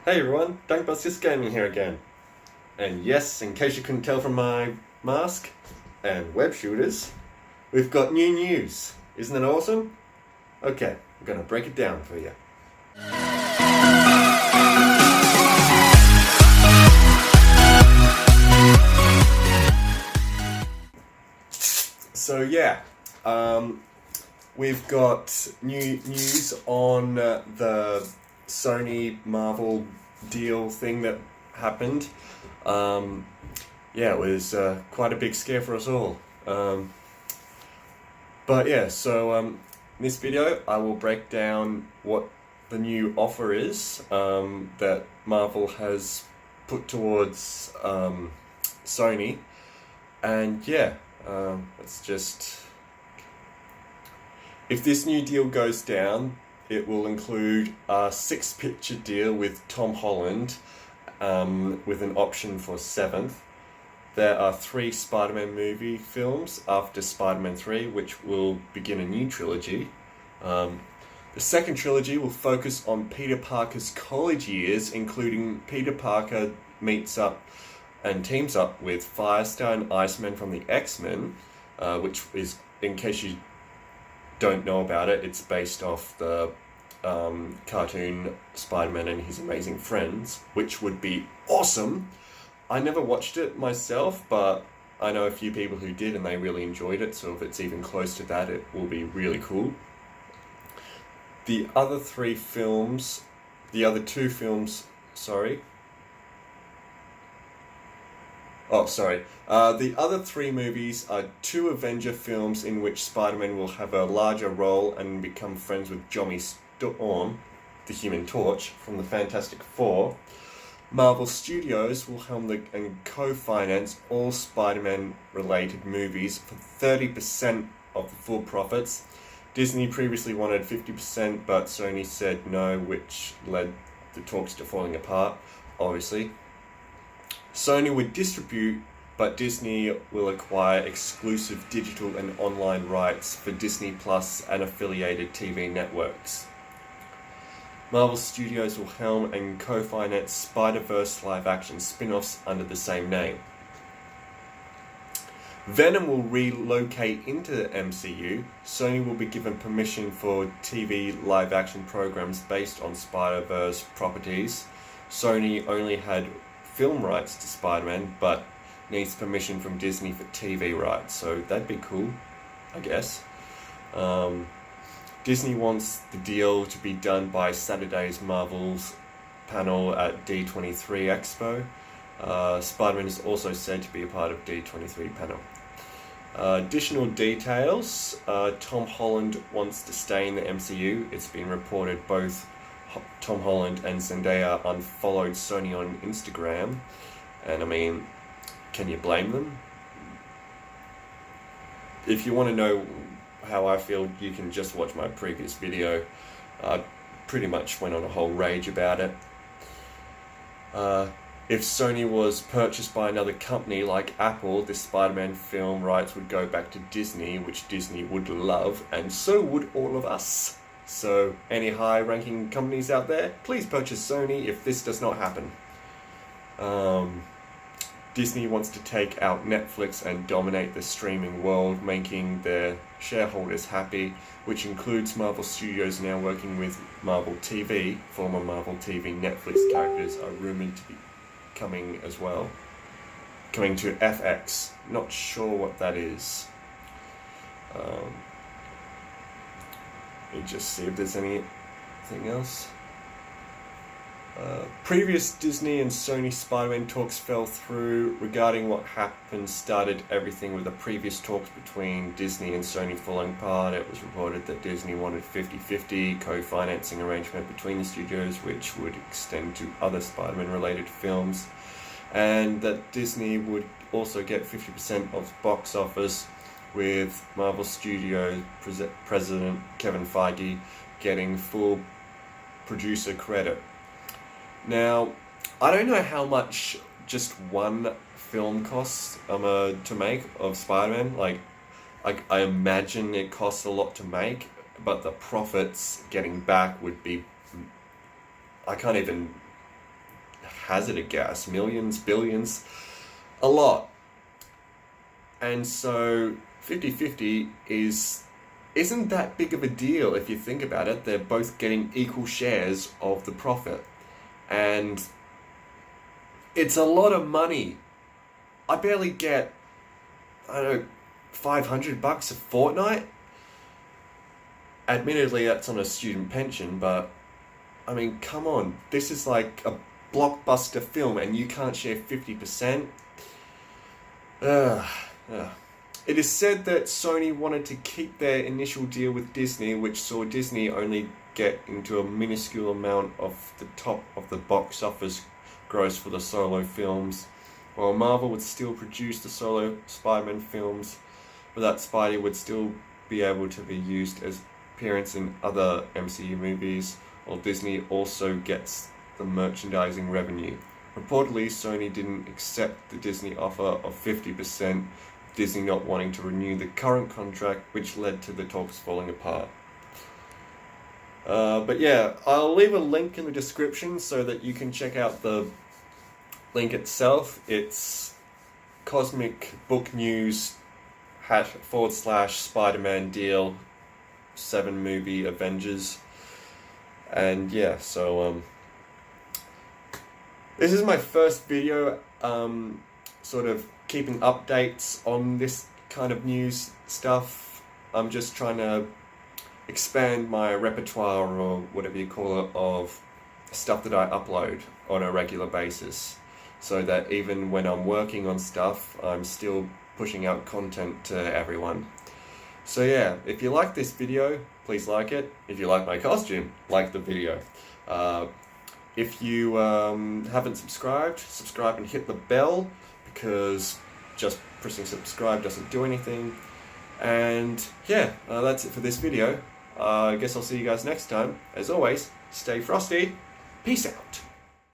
Hey everyone, Dunkbuscuss Gaming here again. And yes, in case you couldn't tell from my mask and web shooters, we've got new news. Isn't that awesome? Okay, I'm gonna break it down for you. So yeah, we've got new news on the Sony Marvel deal thing that happened. Yeah, it was quite a big scare for us all. But yeah, so in this video I will break down what the new offer is that Marvel has put towards Sony. And yeah, let's just... If this new deal goes down, it will include a 6-picture deal with Tom Holland with an option for 7th. There are 3 Spider-Man movie films after Spider-Man 3, which will begin a new trilogy. The second trilogy will focus on Peter Parker's college years, including Peter Parker meets up and teams up with Firestar and Iceman from the X-Men, which is, in case you don't know about it, it's based off the cartoon Spider-Man and His Amazing Friends, which would be awesome. I never watched it myself, but I know a few people who did and they really enjoyed it, so if it's even close to that, it will be really cool. The other 2 films, sorry. The other 3 movies are 2 Avenger films in which Spider-Man will have a larger role and become friends with Johnny Storm, the Human Torch, from the Fantastic Four. Marvel Studios will helm and co-finance all Spider-Man related movies for 30% of the full profits. Disney previously wanted 50%, but Sony said no, which led the talks to falling apart, obviously. Sony would distribute, but Disney will acquire exclusive digital and online rights for Disney Plus and affiliated TV networks. Marvel Studios will helm and co-finance Spider-Verse live-action spin-offs under the same name. Venom will relocate into the MCU. Sony will be given permission for TV live-action programs based on Spider-Verse properties. Sony only had film rights to Spider-Man, but needs permission from Disney for TV rights, so that'd be cool, I guess. Disney wants the deal to be done by Saturday's Marvel's panel at D23 Expo. Spider-Man is also said to be a part of D23 panel. Additional details, Tom Holland wants to stay in the MCU. It's been reported both Tom Holland and Zendaya unfollowed Sony on Instagram, and I mean, can you blame them? If you want to know how I feel, you can just watch my previous video. I pretty much went on a whole rage about it. If Sony was purchased by another company like Apple, the Spider-Man film rights would go back to Disney, which Disney would love, and so would all of us. So, any high-ranking companies out there, please purchase Sony if this does not happen. Disney wants to take out Netflix and dominate the streaming world, making their shareholders happy, which includes Marvel Studios now working with Marvel TV. Former Marvel TV Netflix characters are rumored to be coming as well. Coming to FX. Not sure what that is. Let me just see if there's anything else. Previous Disney and Sony Spider-Man talks fell through. Regarding what happened started everything with the previous talks between Disney and Sony falling apart. It was reported that Disney wanted 50-50 co-financing arrangement between the studios, which would extend to other Spider-Man related films, and that Disney would also get 50% of box office, with Marvel Studios President Kevin Feige getting full producer credit. Now, I don't know how much just one film costs to make of Spider-Man. Like, I imagine it costs a lot to make, but the profits getting back would be... I can't even hazard a guess, millions, billions, a lot. And so 50-50 isn't that big of a deal if you think about it. They're both getting equal shares of the profit. And it's a lot of money. I barely get, I don't know, $500 a fortnight. Admittedly, that's on a student pension, but I mean, come on. This is like a blockbuster film and you can't share 50%. It is said that Sony wanted to keep their initial deal with Disney, which saw Disney only get into a minuscule amount of the top of the box office gross for the solo films, while Marvel would still produce the solo Spider-Man films, but that Spidey would still be able to be used as appearance in other MCU movies, while Disney also gets the merchandising revenue. Reportedly, Sony didn't accept the Disney offer of 50%, Disney not wanting to renew the current contract, which led to the talks falling apart. But yeah, I'll leave a link in the description so that you can check out the link itself. It's Cosmic Book News / Spider-Man deal 7 movie Avengers. And yeah, so this is my first video sort of keeping updates on this kind of news stuff. I'm just trying to expand my repertoire, or whatever you call it, of stuff that I upload on a regular basis, so that even when I'm working on stuff, I'm still pushing out content to everyone. So yeah, if you like this video, please like it. If you like my costume, like the video. If you haven't subscribe and hit the bell, because just pressing subscribe doesn't do anything. And yeah, that's it for this video. I guess I'll see you guys next time. As always, stay frosty. Peace out.